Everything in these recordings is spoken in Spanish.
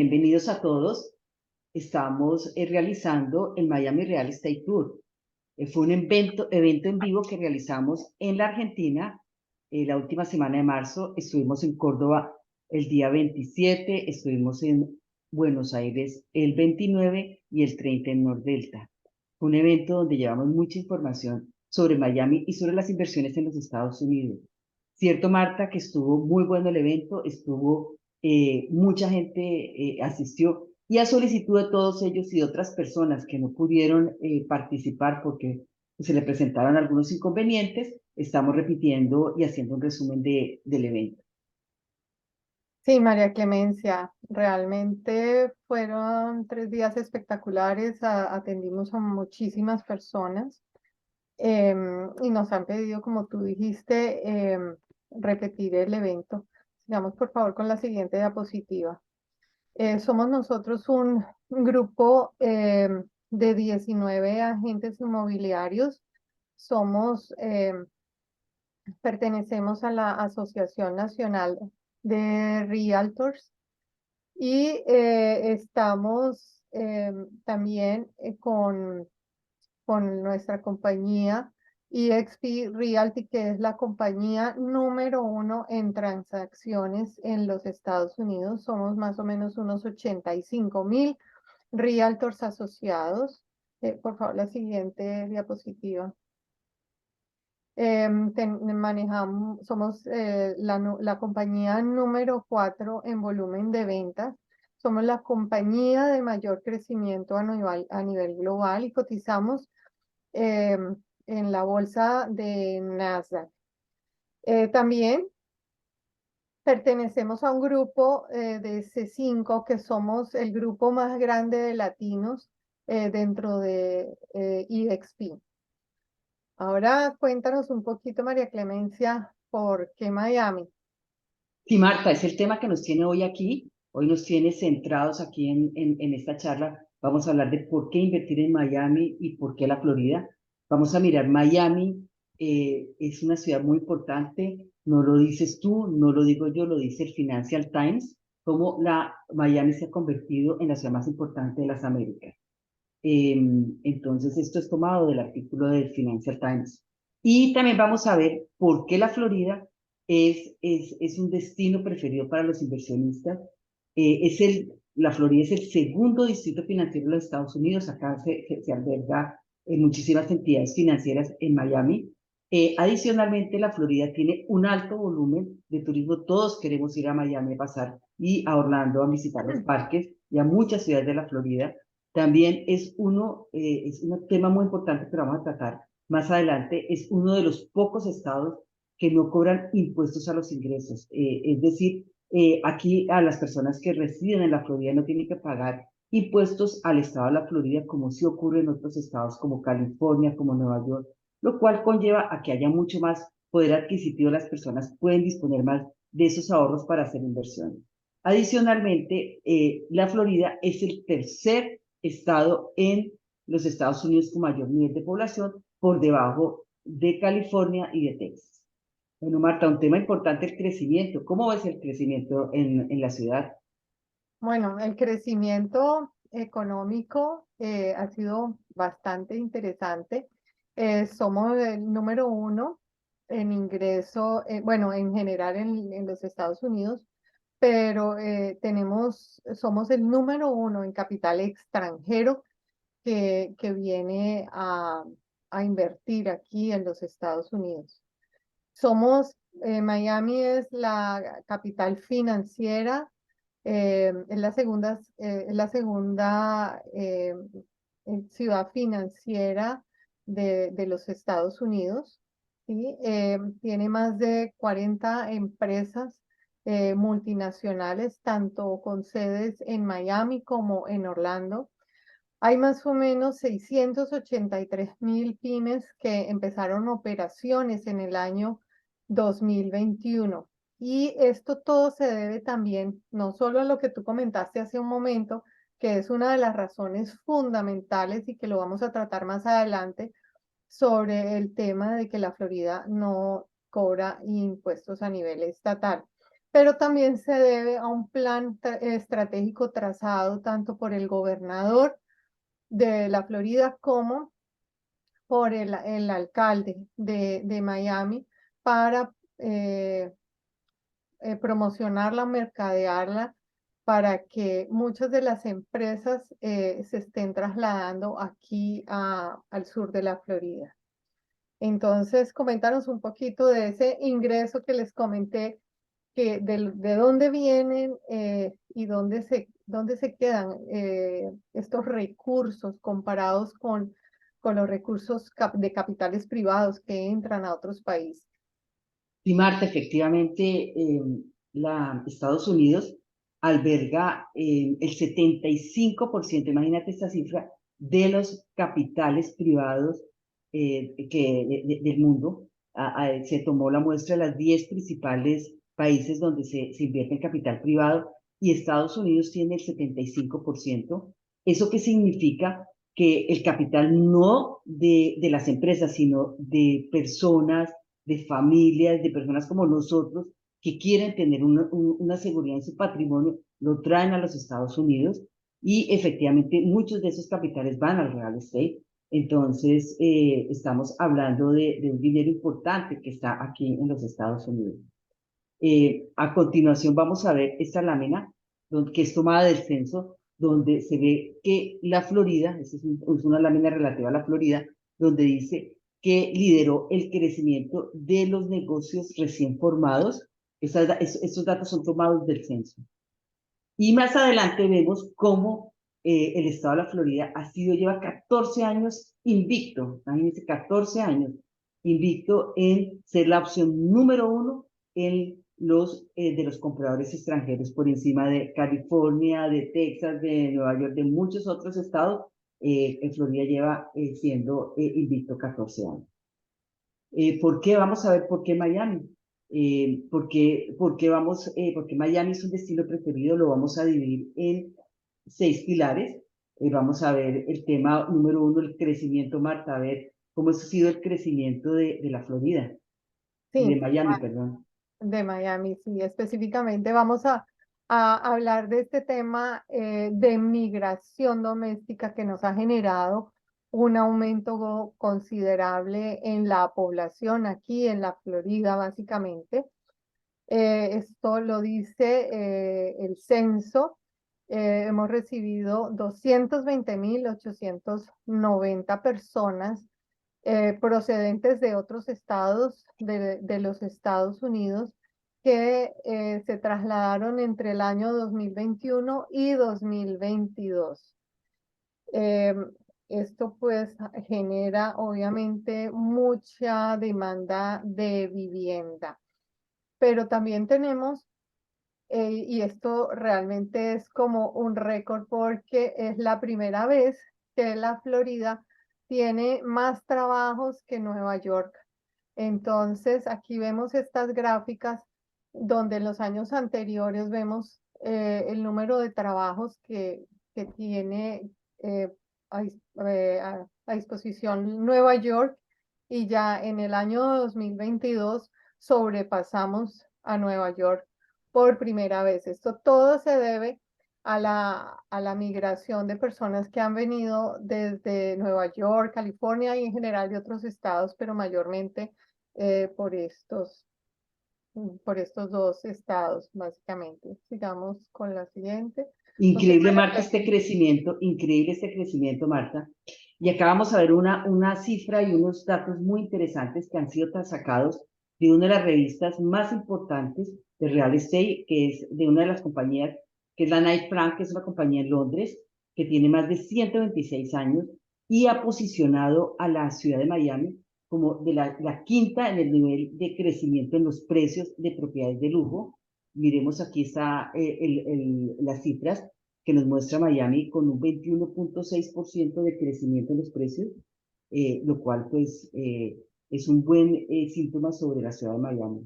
Bienvenidos a todos. Estamos realizando el Miami Real Estate Tour. Fue un evento en vivo que realizamos en la Argentina la última semana de marzo. Estuvimos en Córdoba el día 27, estuvimos en Buenos Aires el 29 y el 30 en Nordelta. Fue un evento donde llevamos mucha información sobre Miami y sobre las inversiones en los Estados Unidos. Cierto, Marta, que estuvo muy bueno el evento, mucha gente asistió y a solicitud de todos ellos y de otras personas que no pudieron participar porque se le presentaron algunos inconvenientes, estamos repitiendo y haciendo un resumen del evento. Sí, María Clemencia, realmente fueron 3 días espectaculares, atendimos a muchísimas personas y nos han pedido, como tú dijiste, repetir el evento. Sigamos por favor con la siguiente diapositiva. Somos nosotros un grupo de 19 agentes inmobiliarios. Pertenecemos a la Asociación Nacional de Realtors y estamos también con nuestra compañía eXp Realty, que es la compañía número 1 en transacciones en los Estados Unidos. Somos más o menos unos 85,000 realtors asociados. Por favor, la siguiente diapositiva. Somos la compañía número 4 en volumen de ventas. Somos la compañía de mayor crecimiento a nivel global y cotizamos en la bolsa de Nasdaq. También pertenecemos a un grupo de C5, que somos el grupo más grande de latinos dentro de eXp. Ahora cuéntanos un poquito, María Clemencia, ¿por qué Miami? Sí, Marta, es el tema que nos tiene hoy aquí. Hoy nos tiene centrados aquí en esta charla. Vamos a hablar de por qué invertir en Miami y por qué la Florida. Vamos a mirar Miami. Es una ciudad muy importante. No lo dices tú, no lo digo yo, lo dice el Financial Times, como Miami se ha convertido en la ciudad más importante de las Américas. Entonces, esto es tomado del artículo del Financial Times. Y también vamos a ver por qué la Florida es un destino preferido para los inversionistas. La Florida es el segundo distrito financiero de los Estados Unidos. Acá se alberga muchísimas entidades financieras en Miami. Adicionalmente, la Florida tiene un alto volumen de turismo. Todos queremos ir a Miami a pasar y a Orlando a visitar los parques y a muchas ciudades de la Florida. También es un tema muy importante que vamos a tratar más adelante. Es uno de los pocos estados que no cobran impuestos a los ingresos. Es decir, aquí a las personas que residen en la Florida no tienen que pagar impuestos al estado de la Florida, como sí ocurre en otros estados como California, como Nueva York, lo cual conlleva a que haya mucho más poder adquisitivo. Las personas pueden disponer más de esos ahorros para hacer inversiones. Adicionalmente, la Florida es el tercer estado en los Estados Unidos con mayor nivel de población, por debajo de California y de Texas. Bueno, Marta, un tema importante, el crecimiento. ¿Cómo ves el crecimiento en la ciudad? Bueno, el crecimiento económico ha sido bastante interesante. Somos el número 1 en ingreso, bueno, en general en los Estados Unidos, pero somos el número 1 en capital extranjero que viene a invertir aquí en los Estados Unidos. Miami es la capital financiera, es la segunda ciudad financiera de los Estados Unidos, ¿sí? Tiene más de 40 empresas multinacionales, tanto con sedes en Miami como en Orlando. Hay más o menos 683,000 pymes que empezaron operaciones en el año 2021. Y esto todo se debe también, no solo a lo que tú comentaste hace un momento, que es una de las razones fundamentales y que lo vamos a tratar más adelante, sobre el tema de que la Florida no cobra impuestos a nivel estatal. pero también se debe a un plan estratégico trazado tanto por el gobernador de la Florida como por el alcalde de Miami para promocionarla, mercadearla, para que muchas de las empresas se estén trasladando aquí al sur de la Florida. Entonces, coméntanos un poquito de ese ingreso que les comenté, que de dónde vienen y dónde se quedan estos recursos comparados con los recursos de capitales privados que entran a otros países. Sí, Marta, efectivamente, Estados Unidos alberga el 75%, imagínate esta cifra, de los capitales privados del mundo. Se tomó la muestra de las 10 principales países donde se invierte en capital privado y Estados Unidos tiene el 75%. ¿Eso qué significa? Que el capital no de las empresas, sino de personas, de familias, de personas como nosotros que quieren tener una seguridad en su patrimonio, lo traen a los Estados Unidos y efectivamente muchos de esos capitales van al real estate. Entonces, estamos hablando de un dinero importante que está aquí en los Estados Unidos. A continuación vamos a ver esta lámina que es tomada del censo, donde se ve que la Florida, es una lámina relativa a la Florida, donde dice que lideró el crecimiento de los negocios recién formados. Estos datos son tomados del censo. Y más adelante vemos cómo el estado de la Florida lleva 14 años invicto, imagínense, 14 años invicto en ser la opción número uno de los compradores extranjeros por encima de California, de Texas, de Nueva York, de muchos otros estados. En Florida lleva siendo invicto 14 años. ¿Por qué? Vamos a ver por qué Miami. Porque Miami es un destino preferido, lo vamos a dividir en 6 pilares. Vamos a ver el tema número uno, el crecimiento, Marta, a ver cómo ha sido el crecimiento de la Florida, Sí, de Miami, perdón. de Miami, sí, específicamente vamos a hablar de este tema de migración doméstica que nos ha generado un aumento considerable en la población aquí en la Florida, básicamente. Esto lo dice el censo. Hemos recibido 220.890 personas procedentes de otros estados de los Estados Unidos que se trasladaron entre el año 2021 y 2022. Eh, Esto pues genera obviamente mucha demanda de vivienda, pero también tenemos, y esto realmente es como un récord porque es la primera vez que la Florida tiene más trabajos que Nueva York. Entonces, aquí vemos estas gráficas donde en los años anteriores vemos el número de trabajos que tiene eh, a disposición Nueva York, y ya en el año 2022 sobrepasamos a Nueva York por primera vez. Esto todo se debe a la migración de personas que han venido desde Nueva York, California y en general de otros estados, pero mayormente eh, por estos, por estos dos estados, básicamente. Sigamos con la siguiente. No sé Increíble, cuál Marta, es. increíble este crecimiento, Marta. Y acá vamos a ver una cifra y unos datos muy interesantes que han sido sacados de una de las revistas más importantes de real estate, que es de una de las compañías, que es la Knight Frank, que es una compañía en Londres, que tiene más de 126 años y ha posicionado a la ciudad de Miami como de la quinta en el nivel de crecimiento en los precios de propiedades de lujo. Miremos aquí está las cifras que nos muestra Miami con un 21.6% de crecimiento en los precios, lo cual pues es un buen síntoma sobre la ciudad de Miami.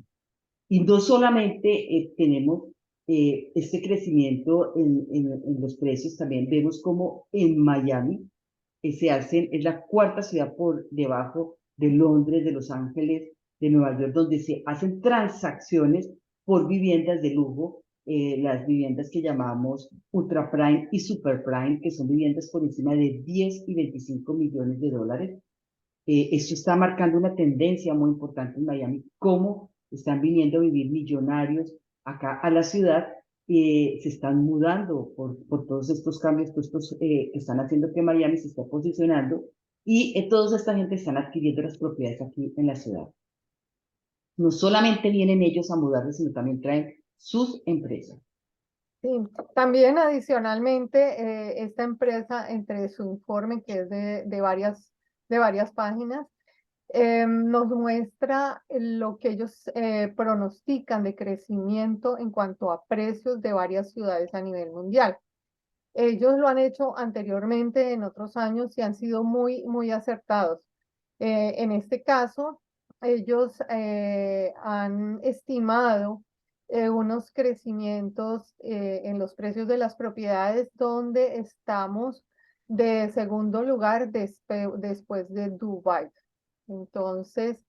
Y no solamente tenemos este crecimiento en los precios, también vemos como en Miami es la cuarta ciudad por debajo de Londres, de Los Ángeles, de Nueva York, donde se hacen transacciones por viviendas de lujo, las viviendas que llamamos ultra prime y super prime, que son viviendas por encima de 10 y 25 millones de dólares. Esto está marcando una tendencia muy importante en Miami, cómo están viniendo a vivir millonarios acá a la ciudad, se están mudando por todos estos cambios que están haciendo que Miami se esté posicionando y toda esta gente están adquiriendo las propiedades aquí en la ciudad. No solamente vienen ellos a mudarse, sino también traen sus empresas. Sí, también adicionalmente, esta empresa, entre su informe, que es de varias páginas, nos muestra lo que ellos pronostican de crecimiento en cuanto a precios de varias ciudades a nivel mundial. Ellos lo han hecho anteriormente en otros años y han sido muy acertados. En este caso, ellos han estimado unos crecimientos en los precios de las propiedades donde estamos de segundo lugar después de Dubái. Entonces,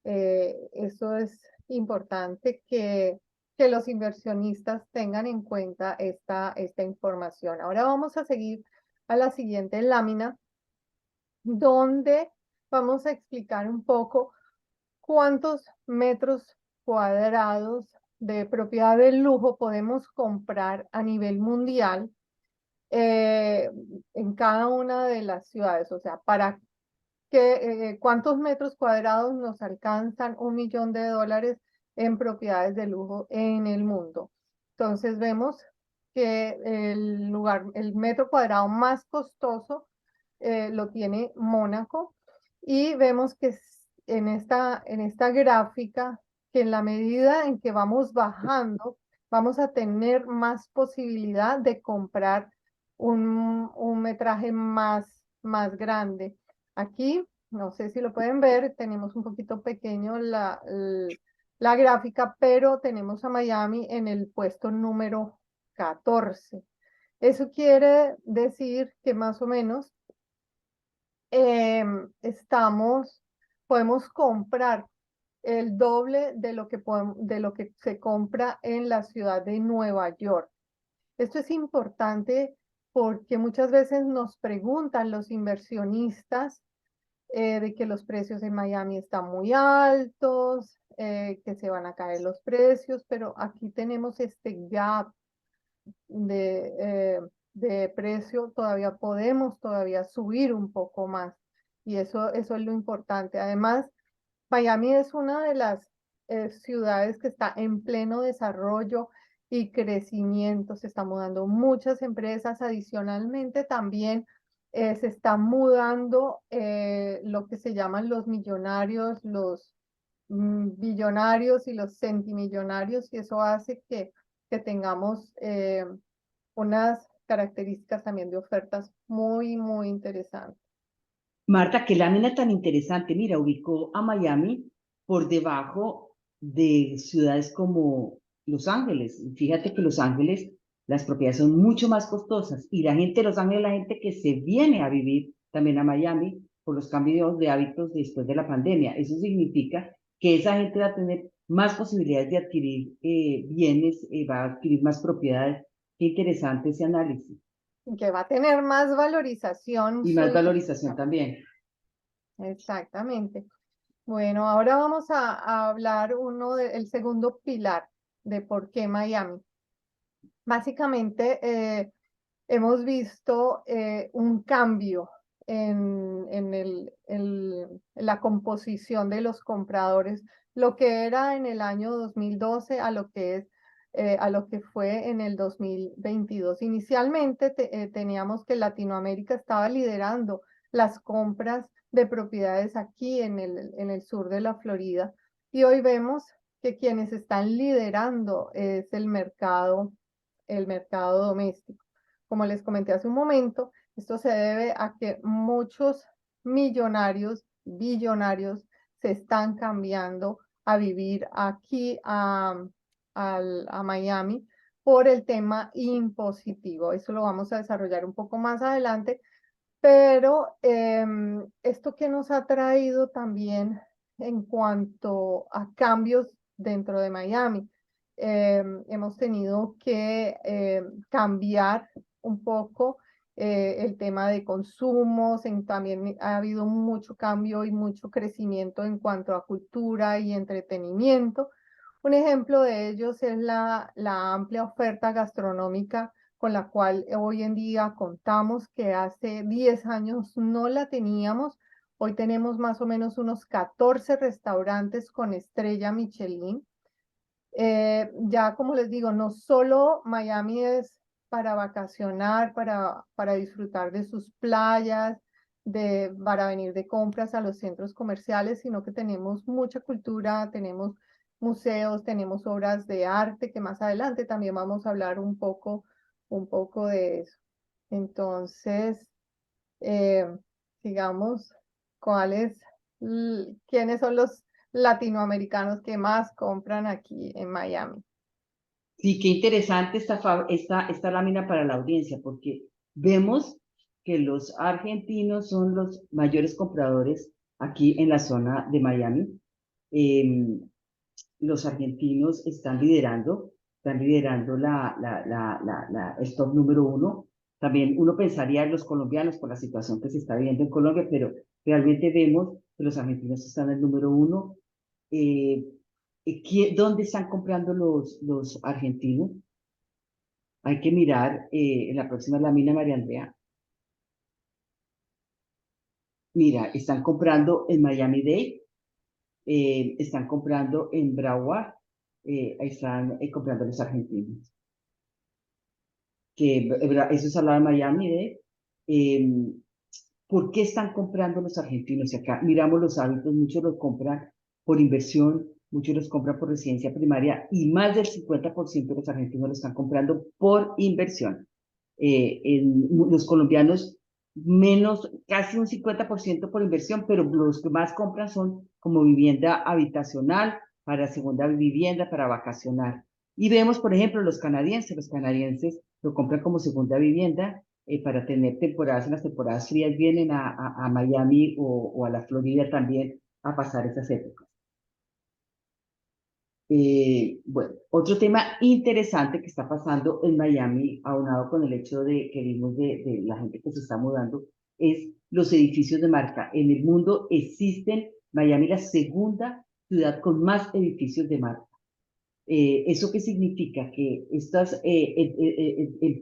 eso es importante que los inversionistas tengan en cuenta esta información. Ahora vamos a seguir a la siguiente lámina, donde vamos a explicar un poco cuántos metros cuadrados de propiedad de lujo podemos comprar a nivel mundial en cada una de las ciudades. O sea, cuántos metros cuadrados nos alcanzan $1.000.000 en propiedades de lujo en el mundo. Entonces vemos que el metro cuadrado más costoso lo tiene Mónaco, y vemos que en esta gráfica, que en la medida en que vamos bajando, vamos a tener más posibilidad de comprar un metraje más grande. Aquí, no sé si lo pueden ver, tenemos un poquito pequeño la gráfica, pero tenemos a Miami en el puesto número 14. Eso quiere decir que más o menos podemos comprar el doble de lo que se compra en la ciudad de Nueva York. Esto es importante porque muchas veces nos preguntan los inversionistas de que los precios en Miami están muy altos, que se van a caer los precios, pero aquí tenemos este gap de precio, podemos todavía subir un poco más, y eso es lo importante. Además, Miami es una de las ciudades que está en pleno desarrollo y crecimiento. Se están mudando muchas empresas. Adicionalmente, también se están mudando lo que se llaman los millonarios, los billonarios y los centimillonarios, y eso hace que tengamos unas características también de ofertas muy interesantes. Marta, qué lámina tan interesante. Mira, ubicó a Miami por debajo de ciudades como Los Ángeles. Fíjate que Los Ángeles, las propiedades son mucho más costosas y la gente de Los Ángeles, la gente que se viene a vivir también a Miami por los cambios de hábitos después de la pandemia. Eso significa que esa gente va a tener más posibilidades de adquirir bienes, va a adquirir más propiedades. Qué interesante ese análisis Que va a tener más valorización y su más valorización inversión. también. Exactamente. Bueno, ahora vamos a hablar el segundo pilar de por qué Miami. Básicamente, hemos visto un cambio en la composición de los compradores, lo que era en el año 2012 a lo que fue en el 2022. Inicialmente teníamos que Latinoamérica estaba liderando las compras de propiedades aquí en el sur de la Florida, y hoy vemos que quienes están liderando es el mercado doméstico. Como les comenté hace un momento, esto se debe a que muchos millonarios, billonarios, se están cambiando a vivir aquí a Miami por el tema impositivo. Eso lo vamos a desarrollar un poco más adelante, pero esto que nos ha traído también en cuanto a cambios dentro de Miami. hemos tenido que cambiar un poco el tema de consumos, también ha habido mucho cambio y mucho crecimiento en cuanto a cultura y entretenimiento. Un ejemplo de ellos es la amplia oferta gastronómica con la cual hoy en día contamos, que hace 10 años no la teníamos. Hoy tenemos más o menos unos 14 restaurantes con estrella Michelin. Ya como les digo, no solo Miami es para vacacionar, para disfrutar de sus playas, para venir de compras a los centros comerciales, sino que tenemos mucha cultura, tenemos museos, tenemos obras de arte, que más adelante también vamos a hablar un poco de eso. Entonces, eh, digamos, ¿quiénes son los latinoamericanos que más compran aquí en Miami? Sí, qué interesante esta lámina para la audiencia, porque vemos que los argentinos son los mayores compradores aquí en la zona de Miami. Em, los argentinos están liderando el top número uno. También uno pensaría en los colombianos por la situación que se está viviendo en Colombia, pero realmente vemos que los argentinos están en el número uno. Eh, ¿Dónde están comprando los argentinos? Hay que mirar en la próxima lámina, María Andrea. Mira, están comprando en Miami-Dade, están comprando en Broward, están comprando los argentinos. Eso es al lado de Miami-Dade. ¿Por qué están comprando los argentinos? Y acá miramos los hábitos, muchos los compran por inversión, muchos los compran por residencia primaria y más del 50% de los argentinos lo están comprando por inversión. Los colombianos menos, casi un 50% por inversión, pero los que más compran son como vivienda habitacional, para segunda vivienda, para vacacionar. Y vemos, por ejemplo, los canadienses lo compran como segunda vivienda para tener temporadas, en las temporadas frías vienen a Miami o a la Florida también a pasar esas épocas. Bueno, otro tema interesante que está pasando en Miami, aunado con el hecho de que vimos de la gente que se está mudando, es los edificios de marca. En el mundo existen, Miami la segunda ciudad con más edificios de marca. ¿Eso qué significa? Que estas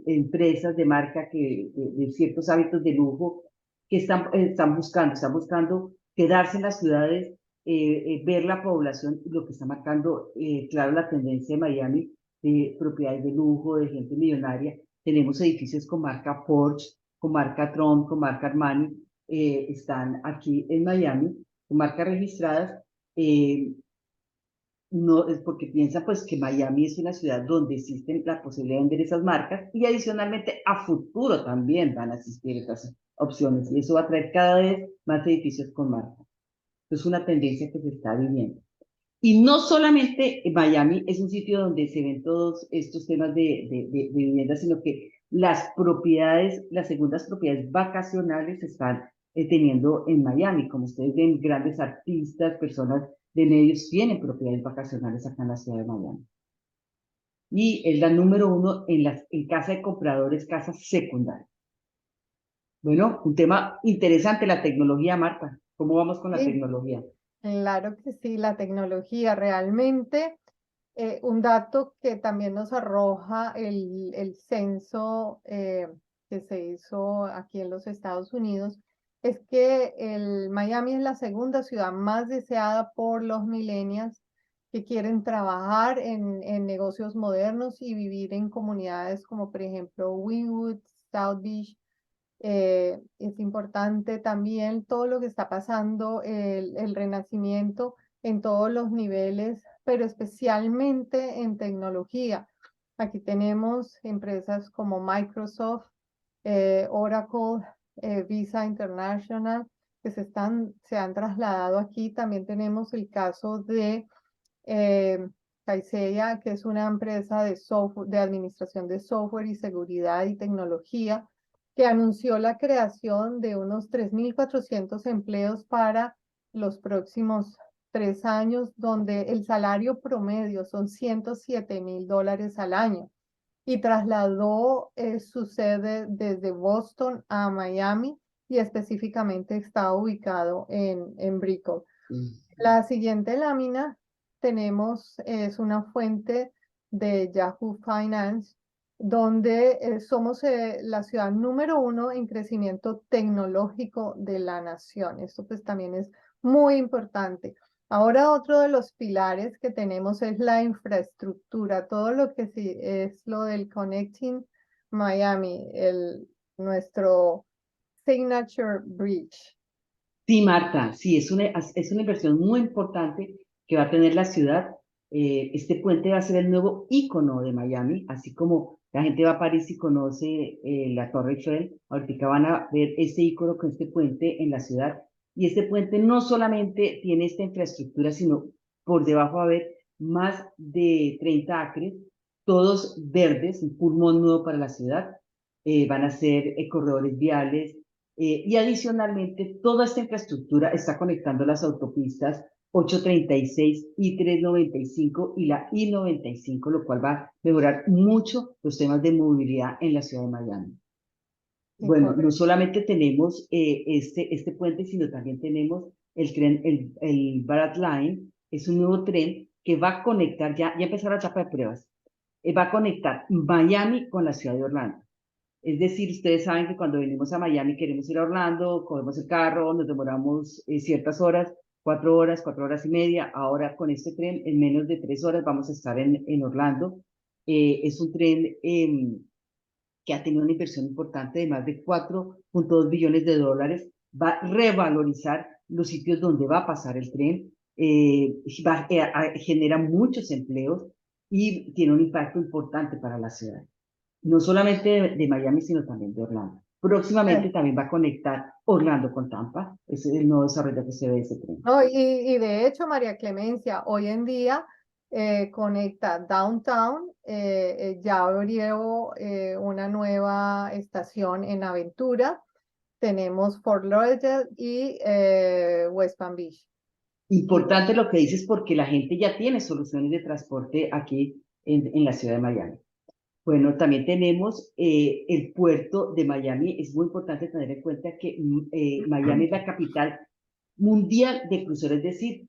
empresas de marca de ciertos hábitos de lujo que están buscando quedarse en las ciudades, ver la población, lo que está marcando, claro, la tendencia de Miami de propiedades de lujo, de gente millonaria. Tenemos edificios con marca Porsche, con marca Trump, con marca Armani, están aquí en Miami, con marcas registradas. No es porque piensa pues que Miami es una ciudad donde existen la posibilidad de vender esas marcas y adicionalmente a futuro también van a existir esas opciones y eso va a traer cada vez más edificios con marca. Es una tendencia que se está viviendo. Y no solamente Miami es un sitio donde se ven todos estos temas de vivienda, sino que las propiedades, las segundas propiedades vacacionales se están teniendo en Miami. Como ustedes ven, grandes artistas, personas de medios tienen propiedades vacacionales acá en la ciudad de Miami. Y es la número uno en casa de compradores, casas secundarias. Bueno, un tema interesante, la tecnología, Marta. ¿Cómo vamos con la Sí, tecnología? claro que sí, la tecnología realmente. Un dato que también nos arroja el censo que se hizo aquí en los Estados Unidos es que Miami es la segunda ciudad más deseada por los millennials que quieren trabajar en negocios modernos y vivir en comunidades como por ejemplo Wynwood, South Beach. Es importante también todo lo que está pasando, el renacimiento en todos los niveles, pero especialmente en tecnología. Aquí tenemos empresas como Microsoft, Oracle, Visa International, que se han trasladado aquí. También tenemos el caso de eh, Kaseya, que es una empresa de software, de administración de software y seguridad y tecnología, que anunció la creación de unos 3.400 empleos para los próximos 3 años, donde el salario promedio son $107,000 al año y trasladó su sede desde Boston a Miami y específicamente está ubicado en Brickell. La siguiente lámina es una fuente de Yahoo Finance, donde somos la ciudad número 1 en crecimiento tecnológico de la nación. Esto pues también es muy importante. Ahora otro de los pilares que tenemos es la infraestructura, todo lo que sí es lo del Connecting Miami, nuestro Signature Bridge. Sí, Marta, sí, es una inversión muy importante que va a tener la ciudad. Este puente va a ser el nuevo ícono de Miami, así como la gente va a París y conoce la Torre Eiffel. Ahorita van a ver este ícono con este puente en la ciudad. Y este puente no solamente tiene esta infraestructura, sino por debajo va a haber más de 30 acres, todos verdes, un pulmón nuevo para la ciudad. Van a ser corredores viales, y adicionalmente, toda esta infraestructura está conectando las autopistas 836, I-395 y la I-95, lo cual va a mejorar mucho los temas de movilidad en la ciudad de Miami. Sí, Bueno, no correcto. solamente tenemos este puente, sino también tenemos el tren, el Barat Line, es un nuevo tren que va a conectar, ya empezó la etapa de pruebas, va a conectar Miami con la ciudad de Orlando. Es decir, ustedes saben que cuando venimos a Miami queremos ir a Orlando, cogemos el carro, nos demoramos ciertas horas, 4 horas, 4 horas y media. Ahora con este tren, en menos de 3 horas vamos a estar en Orlando. Es un tren que ha tenido una inversión importante de más de 4,2 billones de dólares. Va a revalorizar los sitios donde va a pasar el tren, genera muchos empleos y tiene un impacto importante para la ciudad, no solamente de Miami, sino también de Orlando. Próximamente también va a conectar Orlando con Tampa. Ese es el nuevo desarrollo que se ve de ese tren. No, y de hecho, María Clemencia, hoy en día conecta Downtown, ya abrió una nueva estación en Aventura, tenemos Fort Lauderdale y West Palm Beach. Importante lo que dices porque la gente ya tiene soluciones de transporte aquí en la ciudad de Miami. Bueno, también tenemos el puerto de Miami. Es muy importante tener en cuenta que Miami es la capital mundial de cruceros, es decir,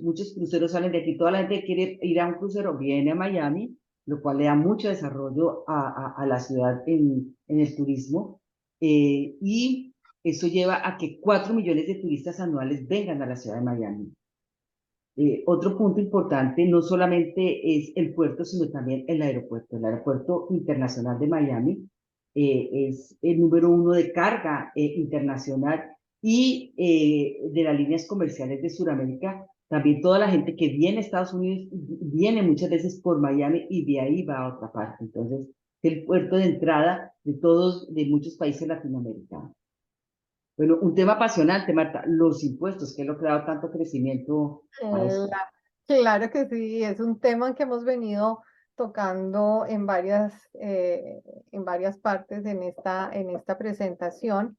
muchos cruceros salen de aquí, toda la gente que quiere ir a un crucero viene a Miami, lo cual le da mucho desarrollo a la ciudad en el turismo, y eso lleva a que 4 millones de turistas anuales vengan a la ciudad de Miami. Otro punto importante no solamente es el puerto, sino también el aeropuerto. El aeropuerto internacional de Miami es el número 1 de carga internacional y de las líneas comerciales de Sudamérica. También toda la gente que viene a Estados Unidos viene muchas veces por Miami y de ahí va a otra parte. Entonces, es el puerto de entrada de muchos países latinoamericanos. Bueno, un tema apasionante, Marta, los impuestos, que es lo que ha dado tanto crecimiento a esto. Claro que sí, es un tema que hemos venido tocando en varias partes en esta presentación.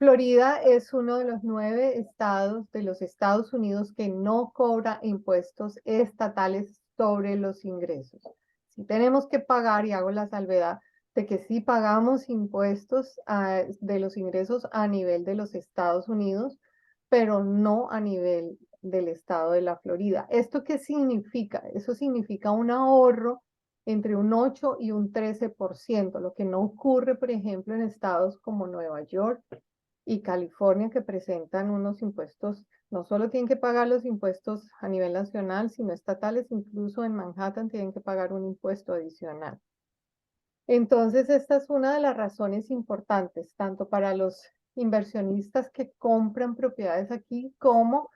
Florida es uno de los 9 estados de los Estados Unidos que no cobra impuestos estatales sobre los ingresos. Si tenemos que pagar, y hago la salvedad de que sí pagamos impuestos de los ingresos a nivel de los Estados Unidos, pero no a nivel del estado de la Florida. ¿Esto qué significa? Eso significa un ahorro entre un 8 y un 13%, lo que no ocurre, por ejemplo, en estados como Nueva York y California, que presentan unos impuestos, no solo tienen que pagar los impuestos a nivel nacional, sino estatales, incluso en Manhattan tienen que pagar un impuesto adicional. Entonces, esta es una de las razones importantes, tanto para los inversionistas que compran propiedades aquí, como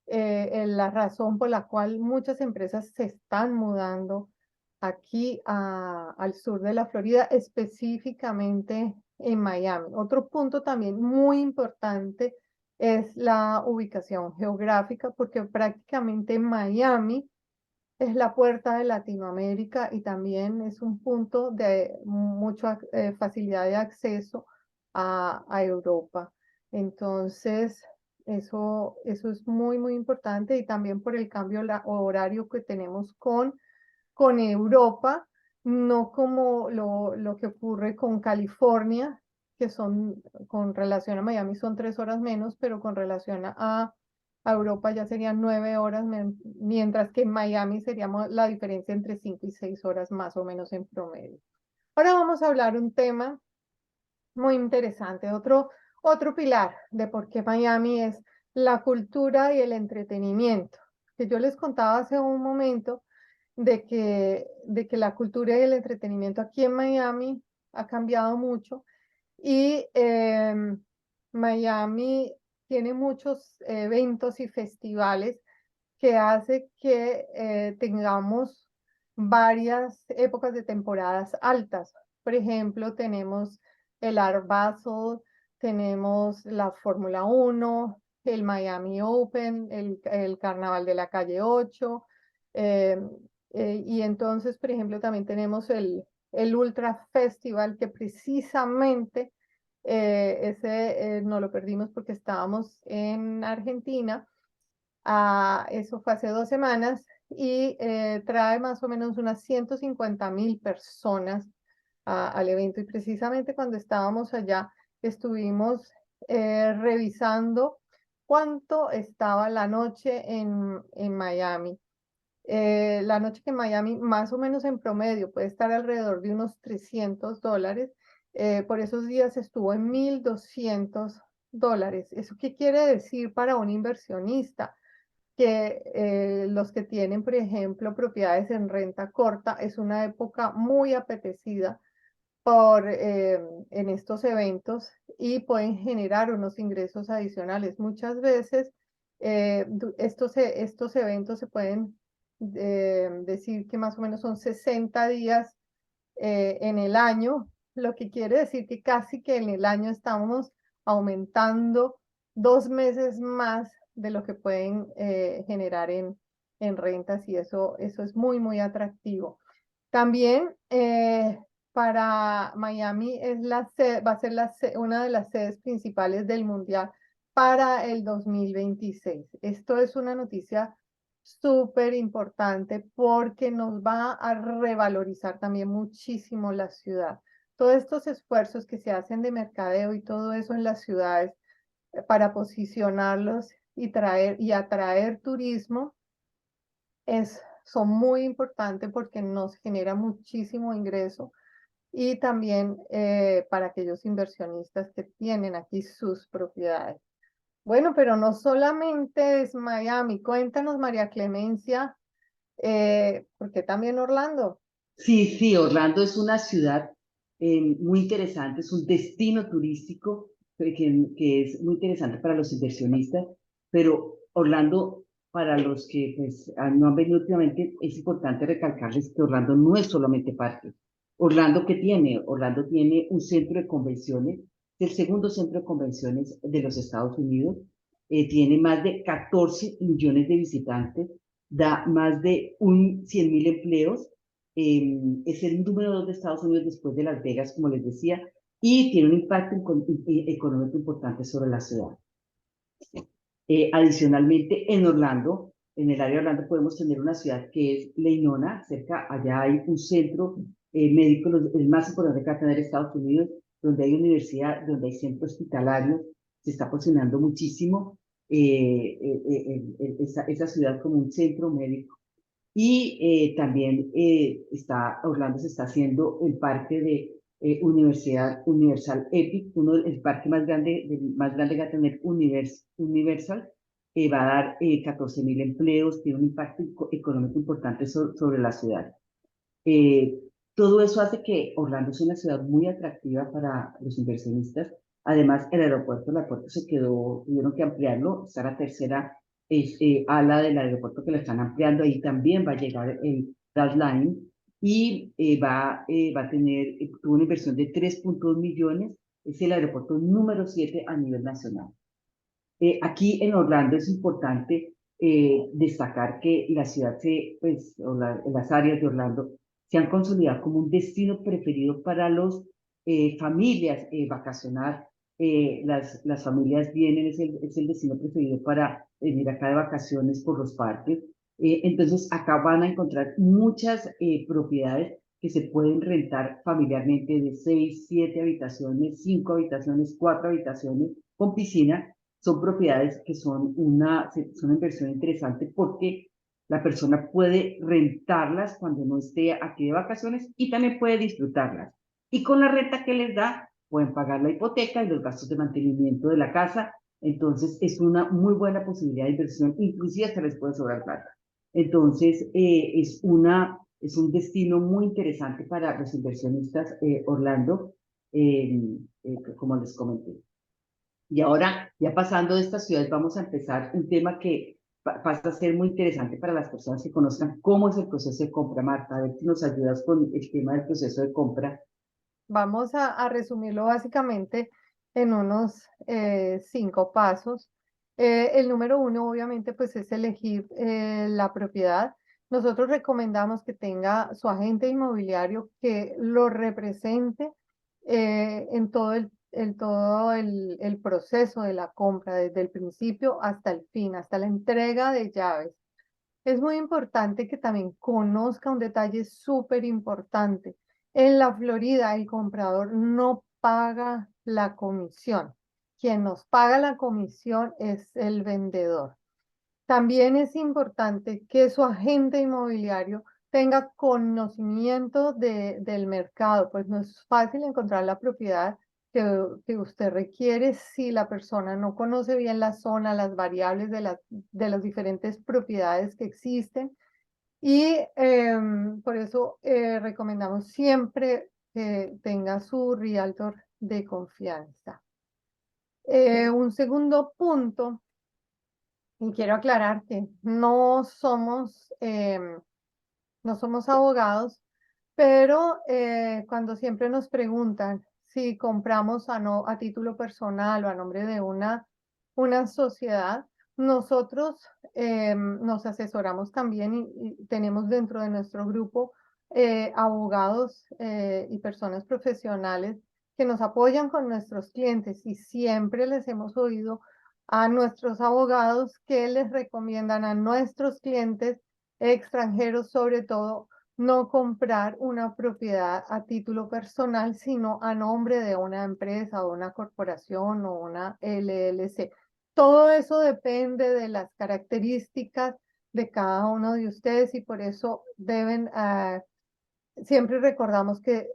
la razón por la cual muchas empresas se están mudando aquí al sur de la Florida, específicamente en Miami. Otro punto también muy importante es la ubicación geográfica, porque prácticamente Miami es la puerta de Latinoamérica y también es un punto de mucha facilidad de acceso a Europa. Entonces, Eso es muy, muy importante, y también por el cambio horario que tenemos con Europa, no como lo que ocurre con California, que son, con relación a Miami son 3 horas menos, pero con relación a Europa ya serían 9 horas, mientras que en Miami sería la diferencia entre 5 y 6 horas más o menos en promedio. Ahora vamos a hablar un tema muy interesante, otro pilar de por qué Miami es la cultura y el entretenimiento, que yo les contaba hace un momento de que la cultura y el entretenimiento aquí en Miami ha cambiado mucho, y Miami tiene muchos eventos y festivales que hace que tengamos varias épocas de temporadas altas. Por ejemplo, tenemos el Art Basel, tenemos la Fórmula 1, el Miami Open, el Carnaval de la Calle 8, eh, y entonces, por ejemplo, también tenemos el Ultra Festival, que precisamente ese no lo perdimos porque estábamos en Argentina. Eso fue hace 2 semanas, y trae más o menos unas 150.000 personas al evento. Y precisamente cuando estábamos allá, estuvimos revisando cuánto estaba la noche en Miami. La noche que en Miami, más o menos en promedio, puede estar alrededor de unos $300. Por esos días estuvo en $1,200. ¿Eso qué quiere decir para un inversionista? Que los que tienen, por ejemplo, propiedades en renta corta, es una época muy apetecida en estos eventos, y pueden generar unos ingresos adicionales. Muchas veces estos eventos se pueden decir que más o menos son 60 días en el año, lo que quiere decir que casi que en el año estamos aumentando 2 meses más de lo que pueden generar en rentas, y eso es muy, muy atractivo. También para Miami va a ser una de las sedes principales del Mundial para el 2026. Esto es una noticia súper importante porque nos va a revalorizar también muchísimo la ciudad. Todos estos esfuerzos que se hacen de mercadeo y todo eso en las ciudades para posicionarlos y atraer turismo son muy importantes porque nos genera muchísimo ingreso, y también para aquellos inversionistas que tienen aquí sus propiedades. Bueno, pero no solamente es Miami. Cuéntanos, María Clemencia, ¿por qué también Orlando? Sí, sí, Orlando es una ciudad muy interesante, es un destino turístico que es muy interesante para los inversionistas, pero Orlando, para los que pues, no han venido últimamente, es importante recalcarles que Orlando no es solamente parque. Orlando, ¿qué tiene? Orlando tiene un centro de convenciones, el segundo centro de convenciones de los Estados Unidos, tiene más de 14 millones de visitantes, da más de 100.000 empleos, es el número 2 de Estados Unidos después de Las Vegas, como les decía, y tiene un impacto económico importante sobre la ciudad. Adicionalmente, en Orlando, en el área de Orlando, podemos tener una ciudad que es Leinona, cerca, allá hay un centro médico, el más importante que va a tener Estados Unidos, donde hay universidad, donde hay centro hospitalario, se está posicionando muchísimo esa ciudad como un centro médico. Y también Orlando se está haciendo el parque de Universidad Universal Epic, el parque más grande que va a tener Universal, va a dar 14.000 empleos, tiene un impacto económico importante sobre la ciudad. Eh, Todo eso hace que Orlando sea una ciudad muy atractiva para los inversionistas. Además, el aeropuerto se quedó, tuvieron que ampliarlo, está la tercera ala del aeropuerto que lo están ampliando, ahí también va a llegar el Dash Line y va a tener, tuvo una inversión de 3,2 millones, es el aeropuerto número 7 a nivel nacional. Aquí en Orlando es importante destacar que la ciudad las áreas de Orlando se han consolidado como un destino preferido para las familias vacacionar. las familias vienen, es el destino preferido para venir acá de vacaciones por los parques. Entonces, acá van a encontrar muchas propiedades que se pueden rentar familiarmente de 6, 7 habitaciones, 5 habitaciones, 4 habitaciones con piscina. Son propiedades que son son una inversión interesante porque la persona puede rentarlas cuando no esté aquí de vacaciones y también puede disfrutarlas. Y con la renta que les da, pueden pagar la hipoteca y los gastos de mantenimiento de la casa. Entonces, es una muy buena posibilidad de inversión, inclusive hasta les puede sobrar plata. Entonces, es un destino muy interesante para los inversionistas, Orlando, como les comenté. Y ahora, ya pasando de estas ciudades, vamos a empezar un tema que pasa a ser muy interesante para las personas que conozcan cómo es el proceso de compra. Marta, a ver si nos ayudas con el tema del proceso de compra. Vamos a resumirlo básicamente en unos 5 pasos. El número uno, obviamente, pues es elegir la propiedad. Nosotros recomendamos que tenga su agente inmobiliario que lo represente en todo el proceso de la compra, desde el principio hasta el fin, hasta la entrega de llaves. Es muy importante que también conozca un detalle súper importante. En la Florida, el comprador no paga la comisión. Quien nos paga la comisión es el vendedor. También es importante que su agente inmobiliario tenga conocimiento del mercado, pues no es fácil encontrar la propiedad que usted requiere si la persona no conoce bien la zona, las variables de las diferentes propiedades que existen. Y por eso recomendamos siempre que tenga su realtor de confianza. Un segundo punto, y quiero aclarar que no somos abogados, pero cuando siempre nos preguntan si compramos a título personal o a nombre de una sociedad, nosotros nos asesoramos también y tenemos dentro de nuestro grupo abogados y personas profesionales que nos apoyan con nuestros clientes y siempre les hemos oído a nuestros abogados que les recomiendan a nuestros clientes extranjeros, sobre todo, no comprar una propiedad a título personal, sino a nombre de una empresa o una corporación o una LLC. Todo eso depende de las características de cada uno de ustedes y por eso siempre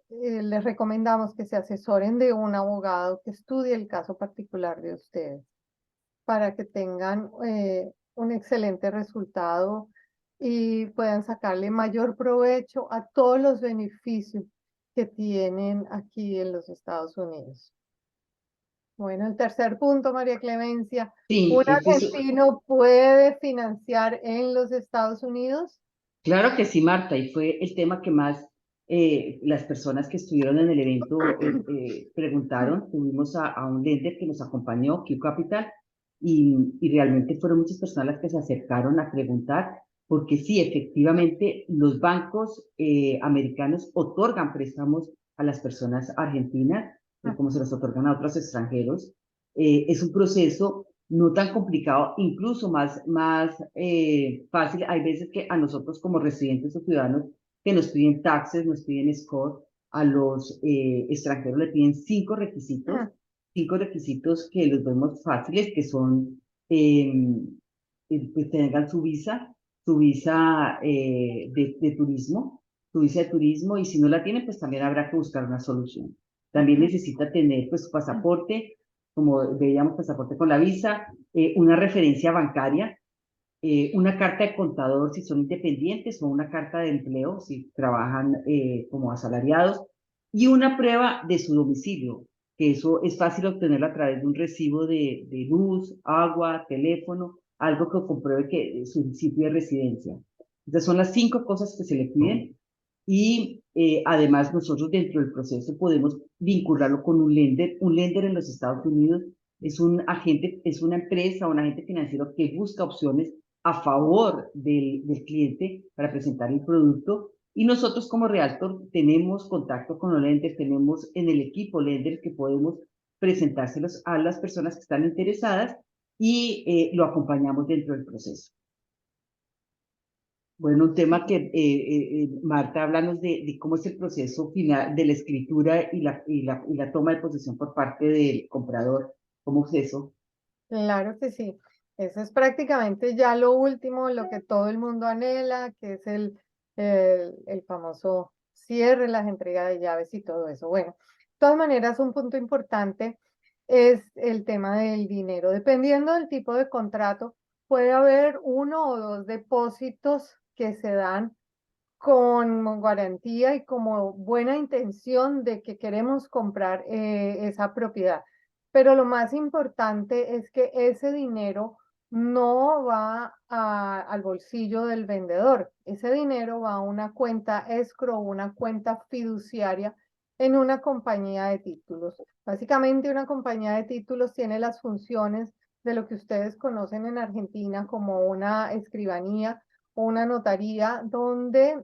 les recomendamos que se asesoren de un abogado que estudie el caso particular de ustedes para que tengan un excelente resultado y puedan sacarle mayor provecho a todos los beneficios que tienen aquí en los Estados Unidos. Bueno, el tercer punto, María Clemencia, ¿un Sí, argentino puede financiar en los Estados Unidos? claro que sí, Marta, y fue el tema que más las personas que estuvieron en el evento preguntaron. Tuvimos a un lender que nos acompañó, Q Capital, y realmente fueron muchas personas las que se acercaron a preguntar, porque sí, efectivamente, los bancos americanos otorgan préstamos a las personas argentinas, como se los otorgan a otros extranjeros. Es un proceso no tan complicado, incluso más fácil. Hay veces que a nosotros como residentes o ciudadanos que nos piden taxes, nos piden score, a los extranjeros le piden cinco requisitos que los vemos fáciles, que son pues tengan su visa su visa de turismo, y si no la tienen, pues también habrá que buscar una solución. También necesita tener pues su pasaporte, como veíamos, pasaporte con la visa, una referencia bancaria, una carta de contador si son independientes o una carta de empleo si trabajan como asalariados, y una prueba de su domicilio, que eso es fácil obtenerlo a través de un recibo de luz, agua, teléfono, algo que compruebe que es su sitio de residencia. Estas son las 5 cosas que se le piden, y además nosotros dentro del proceso podemos vincularlo con un lender. Un lender en los Estados Unidos es un agente, es una empresa o un agente financiero que busca opciones a favor del cliente para presentar el producto. Y nosotros como Realtor tenemos contacto con los lenders, tenemos en el equipo lenders que podemos presentárselos a las personas que están interesadas y lo acompañamos dentro del proceso. Bueno, un tema que, Marta, háblanos de cómo es el proceso final de la escritura y la toma de posesión por parte del comprador. ¿Cómo es eso? Claro que sí. Eso es prácticamente ya lo último, lo que todo el mundo anhela, que es el famoso cierre, las entregas de llaves y todo eso. Bueno, de todas maneras, un punto importante es el tema del dinero. Dependiendo del tipo de contrato, puede haber uno o dos depósitos que se dan con garantía y como buena intención de que queremos comprar esa propiedad. Pero lo más importante es que ese dinero no va al bolsillo del vendedor. Ese dinero va a una cuenta escrow, una cuenta fiduciaria en una compañía de títulos. Básicamente, una compañía de títulos tiene las funciones de lo que ustedes conocen en Argentina como una escribanía o una notaría donde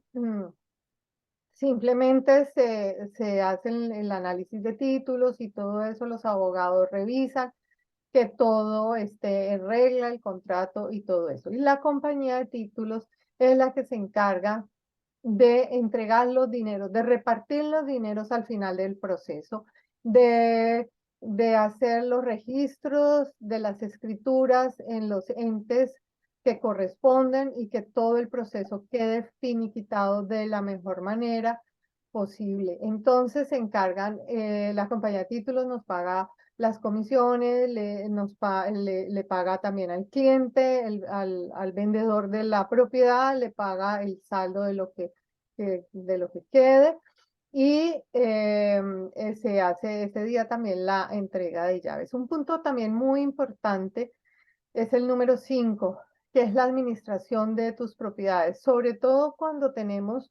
simplemente se hace el análisis de títulos y todo eso los abogados revisan que todo esté en regla, el contrato y todo eso. Y la compañía de títulos es la que se encarga de entregar los dineros, de repartir los dineros al final del proceso, de, de hacer los registros de las escrituras en los entes que corresponden y que todo el proceso quede finiquitado de la mejor manera posible. Entonces se encargan, la compañía de títulos nos paga las comisiones, le paga también al cliente, al vendedor de la propiedad, le paga el saldo de lo que quede y se hace ese día también la entrega de llaves. Un punto también muy importante es el número 5, que es la administración de tus propiedades, sobre todo cuando tenemos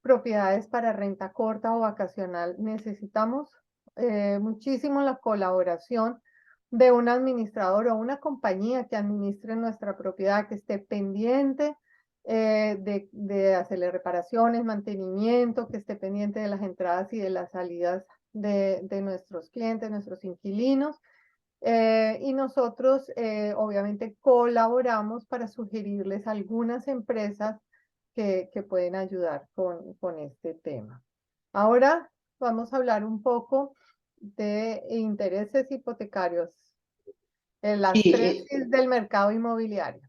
propiedades para renta corta o vacacional. Necesitamos muchísimo la colaboración de un administrador o una compañía que administre nuestra propiedad, que esté pendiente de hacerle reparaciones, mantenimiento, que esté pendiente de las entradas y de las salidas de nuestros clientes, nuestros inquilinos. Y nosotros, obviamente, colaboramos para sugerirles algunas empresas que pueden ayudar con este tema. Ahora vamos a hablar un poco de intereses hipotecarios, las Sí, tres Cs del mercado inmobiliario.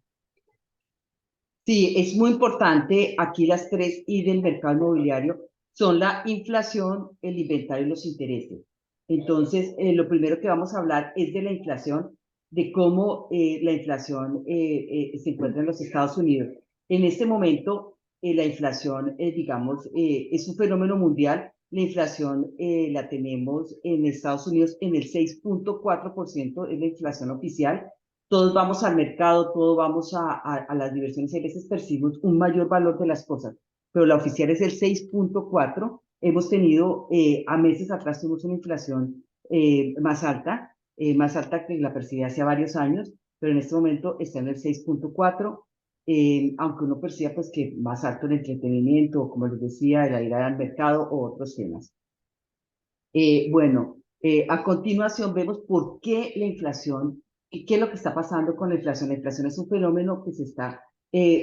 sí, es muy importante aquí las tres I del mercado inmobiliario son la inflación, el inventario y los intereses. Entonces, lo primero que vamos a hablar es de la inflación, de cómo la inflación se encuentra en los Estados Unidos. En este momento, la inflación, digamos, es un fenómeno mundial. La inflación la tenemos en Estados Unidos en el 6,4%, es la inflación oficial. Todos vamos al mercado, todos vamos a las diversiones y a veces percibimos un mayor valor de las cosas, pero la oficial es el 6,4. Hemos tenido, a meses atrás tuvimos una inflación más alta que la percibida hace varios años, pero en este momento está en el 6,4, aunque uno perciba pues que más alto el entretenimiento, como les decía, la ida al mercado o otros temas. Bueno, a continuación vemos por qué la inflación, qué es lo que está pasando con la inflación. La inflación es un fenómeno que se está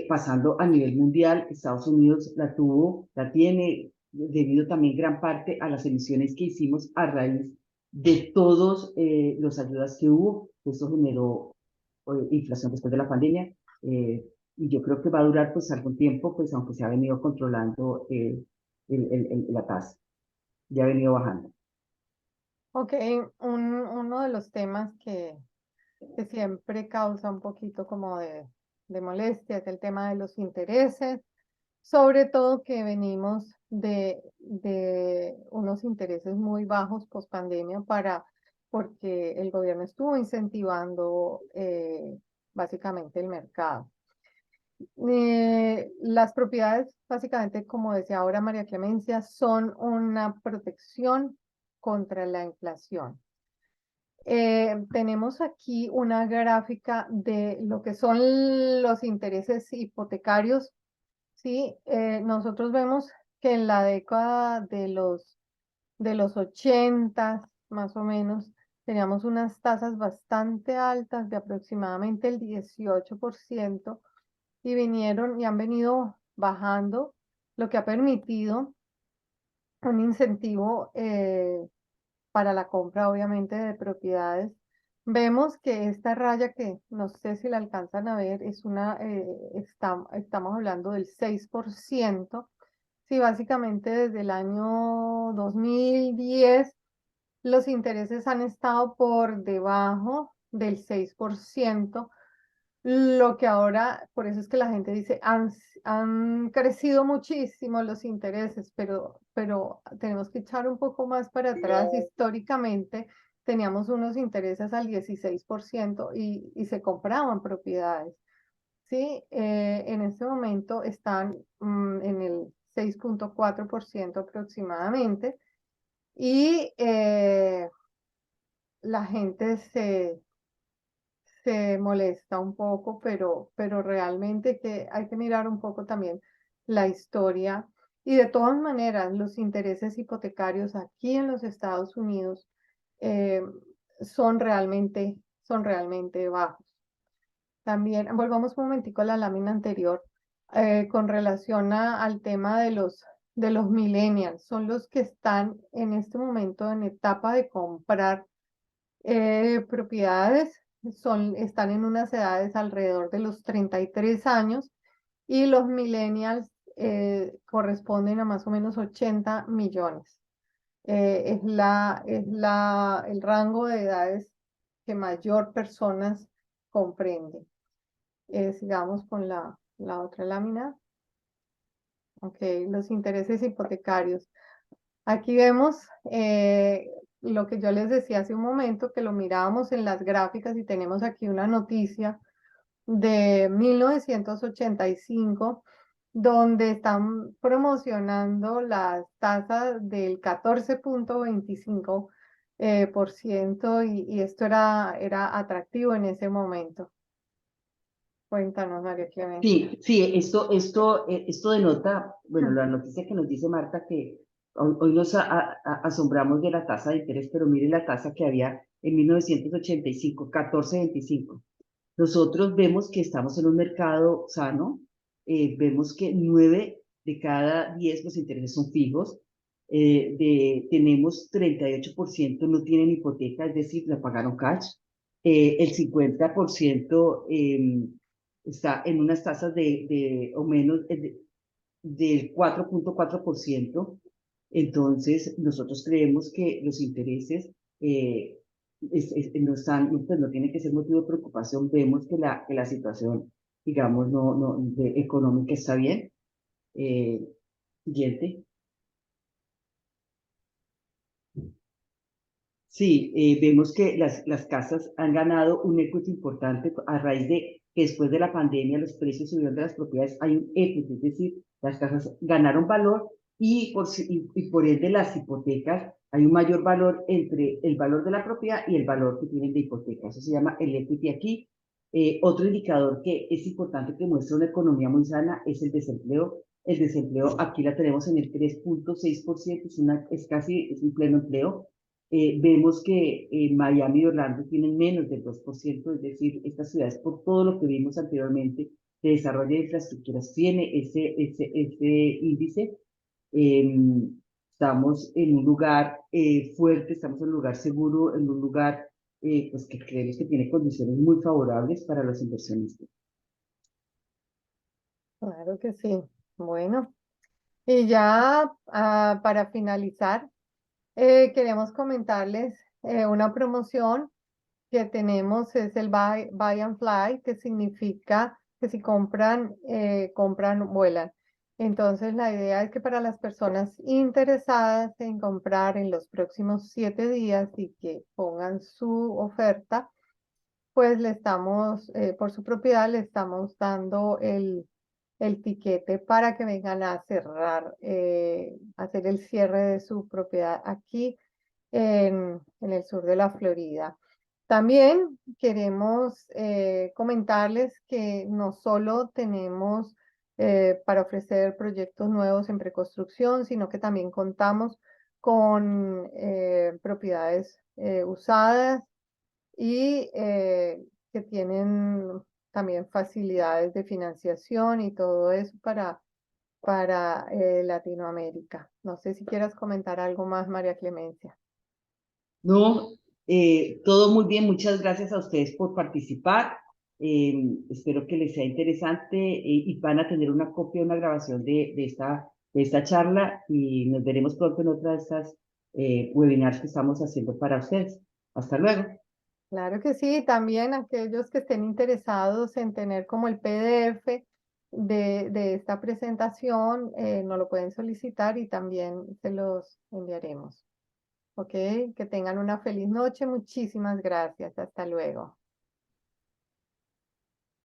pasando a nivel mundial. Estados Unidos la tuvo, la tiene, debido también gran parte a las emisiones que hicimos a raíz de todos los ayudas que hubo. Eso generó inflación después de la pandemia. Y yo creo que va a durar pues algún tiempo, pues aunque se ha venido controlando la tasa, ya ha venido bajando. Ok, uno de los temas que siempre causa un poquito como de molestia es el tema de los intereses, sobre todo que venimos de unos intereses muy bajos post pandemia porque el gobierno estuvo incentivando básicamente el mercado. Las propiedades, básicamente, como decía ahora María Clemencia, son una protección contra la inflación. Tenemos aquí una gráfica de lo que son los intereses hipotecarios. ¿Sí? Nosotros vemos que en la década de los 80, más o menos, teníamos unas tasas bastante altas de aproximadamente el 18% y vinieron y han venido bajando, lo que ha permitido un incentivo para la compra, obviamente, de propiedades. Vemos que esta raya que no sé si la alcanzan a ver, es estamos hablando del 6%. Sí, básicamente desde el año 2010 los intereses han estado por debajo del 6%, lo que ahora, por eso es que la gente dice, han crecido muchísimo los intereses, pero tenemos que echar un poco más para atrás. Históricamente teníamos unos intereses al 16% y se compraban propiedades. Sí, en este momento están en el 6,4% aproximadamente y la gente se molesta un poco, pero realmente que hay que mirar un poco también la historia. Y de todas maneras, los intereses hipotecarios aquí en los Estados Unidos eh, son realmente bajos. También, volvamos un momentico a la lámina anterior, con relación al tema de los millennials. Son los que están en este momento en etapa de comprar propiedades, están en unas edades alrededor de los 33 años y los millennials corresponden a más o menos 80 millones. El rango de edades que mayor personas comprende. Sigamos con la otra lámina. Ok, los intereses hipotecarios. Aquí vemos lo que yo les decía hace un momento, que lo mirábamos en las gráficas y tenemos aquí una noticia de 1985, donde están promocionando las tasas del 14,25%, y esto era atractivo en ese momento. Cuéntanos, María Clemente. Sí, esto denota, bueno, la noticia que nos dice Marta, que hoy nos asombramos de la tasa de interés, pero mire la tasa que había en 1985, 14,25. Nosotros vemos que estamos en un mercado sano, vemos que 9 de cada 10 los intereses son fijos, tenemos 38% no tienen hipoteca, es decir, la pagaron cash, el 50% está en unas tasas o menos del 4,4%. Entonces, nosotros creemos que los intereses no están, pues no tienen que ser motivo de preocupación. Vemos que la situación, digamos, económica está bien. Eh, Siguiente. Sí, vemos que las casas han ganado un equity importante a raíz de que después de la pandemia los precios subieron de las propiedades, hay un equity, es decir, las casas ganaron valor y por ende las hipotecas, hay un mayor valor entre el valor de la propiedad y el valor que tienen de hipoteca. Eso se llama el equity aquí. Otro indicador que es importante que muestra una economía muy sana es el desempleo. El desempleo aquí la tenemos en el 3,6%, es un pleno empleo. Vemos que Miami y Orlando tienen menos del 2%, es decir, estas ciudades, por todo lo que vimos anteriormente de desarrollo de infraestructuras, tiene ese índice. Estamos en un lugar fuerte, estamos en un lugar seguro, en un lugar pues que creemos que tiene condiciones muy favorables para los inversionistas. Claro que sí. Bueno, y ya para finalizar, queremos comentarles una promoción que tenemos, es el Buy and Fly, que significa que si compran, vuelan. Entonces, la idea es que para las personas interesadas en comprar en los próximos 7 días y que pongan su oferta, pues por su propiedad, le estamos dando el tiquete para que vengan a hacer el cierre de su propiedad aquí en el sur de la Florida. También queremos comentarles que no solo tenemos para ofrecer proyectos nuevos en preconstrucción, sino que también contamos con propiedades usadas y que tienen también facilidades de financiación y todo eso para Latinoamérica. No sé si quieras comentar algo más, María Clemencia. No, todo muy bien, muchas gracias a ustedes por participar. Espero que les sea interesante y van a tener una copia, una grabación de esta charla y nos veremos pronto en otra de estas webinars que estamos haciendo para ustedes. Hasta luego. Claro que sí, también aquellos que estén interesados en tener como el PDF de esta presentación, nos lo pueden solicitar y también se los enviaremos. Ok, que tengan una feliz noche. Muchísimas gracias. Hasta luego.